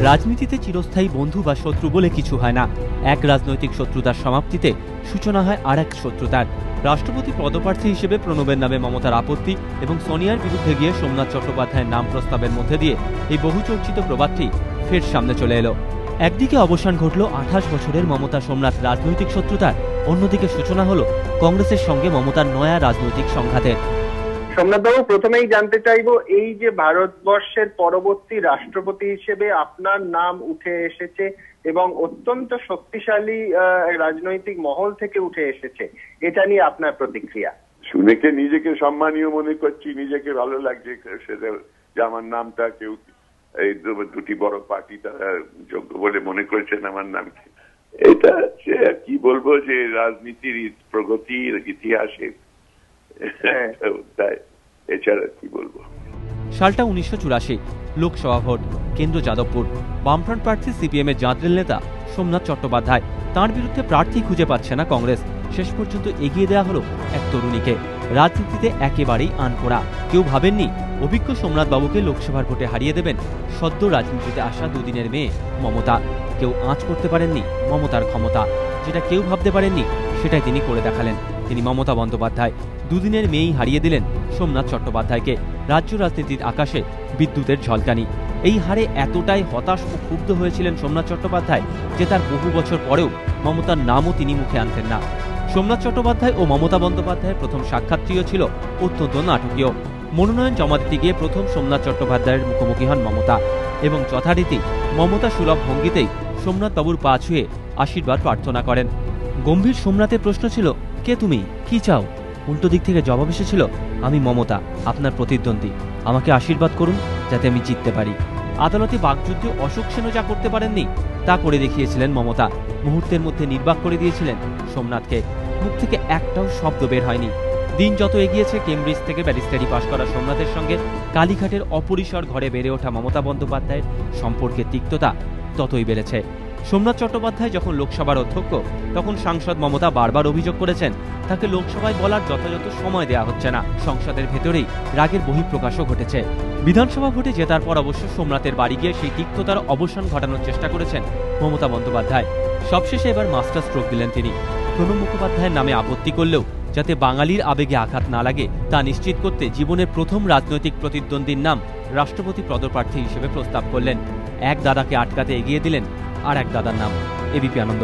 রাজনীতিতে চিরস্থায়ী বন্ধু বা শত্রু বলে কিছু হয় না। এক রাজনৈতিক শত্রুতার সমাপ্তিতে সূচনা হয় আর এক শত্রুতার। রাষ্ট্রপতি পদপ্রার্থী হিসেবে প্রণবের নামে মমতার আপত্তি এবং সোনিয়ার বিরুদ্ধে গিয়ে সোমনাথ চট্টোপাধ্যায়ের নাম প্রস্তাবের মধ্যে দিয়ে এই বহুচর্চিত প্রবাদটি ফের সামনে চলে এলো। একদিকে অবসান ঘটল 28 বছরের মমতা সোমনাথ রাজনৈতিক শত্রুতার, অন্যদিকে সূচনা হলো কংগ্রেসের সঙ্গে মমতার নয়া রাজনৈতিক সংঘাতের। সোমনাথবাবু, প্রথমেই জানতে চাইবো, এই যে ভারতবর্ষের পরবর্তী রাষ্ট্রপতি হিসেবে আপনার নাম উঠে এসেছে এবং অত্যন্ত শক্তিশালী রাজনৈতিক মহল থেকে উঠে এসেছে, এটা নিয়ে আপনার প্রতিক্রিয়া? শুনে নিজেকে সম্মানীয় মনে করছি, নিজেকে ভালো লাগছে সেটা যে আমার নামটা কেউ, এই দুটি বড় পার্টি তারা যোগ্য বলে মনে করেছেন আমার নামকে। এটা হচ্ছে কি বলবো, যে রাজনীতির প্রগতির ইতিহাসে এছাড়া কি বলবো। সালটা 1984, লোকসভা ভোট, কেন্দ্র যাদবপুর। বামফ্রন্ট প্রার্থী সিপিএম এর জাঁদরেল নেতা সোমনাথ চট্টোপাধ্যায়, তাঁর বিরুদ্ধে প্রার্থী খুঁজে পাচ্ছে না কংগ্রেস। শেষ পর্যন্ত এগিয়ে দেওয়া হলো এক তরুণীকে, রাজনীতিতে একেবারেই আনকোড়া। কেউ ভাবেননি অভিজ্ঞ সোমনাথ বাবুকে লোকসভার ভোটে হারিয়ে দেবেন সদ্য রাজনীতিতে আসা দুদিনের মেয়ে মমতা। কেউ আঁচ করতে পারেননি মমতার ক্ষমতা। যেটা কেউ ভাবতে পারেননি সেটাই তিনি করে দেখালেন। তিনি মমতা বন্দ্যোপাধ্যায় দুদিনের মেয়েই হারিয়ে দিলেন সোমনাথ চট্টোপাধ্যায়কে। রাজ্য রাজনীতির আকাশে বিদ্যুতের ঝলকানি। এই হারে এতটাই হতাশ ও ক্ষুব্ধ হয়েছিলেন সোমনাথ চট্টোপাধ্যায় যে তার বহু বছর পরেও মমতার নামও তিনি মুখে আনতেন না। সোমনাথ চট্টোপাধ্যায় ও মমতা বন্দ্যোপাধ্যায়ের প্রথম সাক্ষাৎটিও ছিল অত্যন্ত নাটকীয়। মনোনয়ন জমা দিতে গিয়ে প্রথম সোমনাথ চট্টোপাধ্যায়ের মুখোমুখি হন মমতা এবং যথারীতি মমতা সুলভ ভঙ্গিতেই সোমনাথ বাবুর পা ছুঁয়ে আশীর্বাদ প্রার্থনা করেন। গম্ভীর সোমনাথের প্রশ্ন ছিল, কে তুমি, কি চাও? উল্টো দিক থেকে জবাব এসেছিল, আমি মমতা, আপনার প্রতিদ্বন্দ্বী, আমাকে আশীর্বাদ করুন যাতে আমি জিততে পারি। আদালতে বাকযুদ্ধে অশোক সেনও যা করতে পারেননি তা করে দেখিয়েছিলেন মমতা। মুহূর্তের মধ্যে নির্বাক করে দিয়েছিলেন সোমনাথকে। মুখ থেকে একটাও শব্দ বের হয়নি। দিন যত এগিয়েছে, কেমব্রিজ থেকে ব্যারিস্টারি পাশ করা সোমনাথের সঙ্গে কালীঘাটের অপরিসর ঘরে বেড়ে ওঠা মমতা বন্দ্যোপাধ্যায়ের সম্পর্কের তিক্ততা ততই বেড়েছে। সোমনাথ চট্টোপাধ্যায় যখন লোকসভার অধ্যক্ষ, তখন সাংসদ মমতা বারবার অভিযোগ করেছেন তাকে লোকসভায় বলার যথাযথ সময় দেওয়া হচ্ছে না। সংসদের ভেতরেই রাগের বহিঃপ্রকাশও ঘটেছে। বিধানসভা ভোটে জেতার পর অবশ্য সোমনাথের বাড়ি গিয়ে সেই তিক্ততার অবসান ঘটানোর চেষ্টা করেছেন মমতা বন্দ্যোপাধ্যায়। সবশেষে এবার মাস্টার স্ট্রোক দিলেন তিনি। প্রণব মুখোপাধ্যায়ের নামে আপত্তি করলেও যাতে বাঙালির আবেগে আঘাত না লাগে তা নিশ্চিত করতে জীবনের প্রথম রাজনৈতিক প্রতিদ্বন্দ্বীর নাম রাষ্ট্রপতি পদপ্রার্থী হিসেবে প্রস্তাব করলেন। এক দাদাকে আটকাতে এগিয়ে দিলেন আর এক দাদার নাম, এবিপি আনন্দ।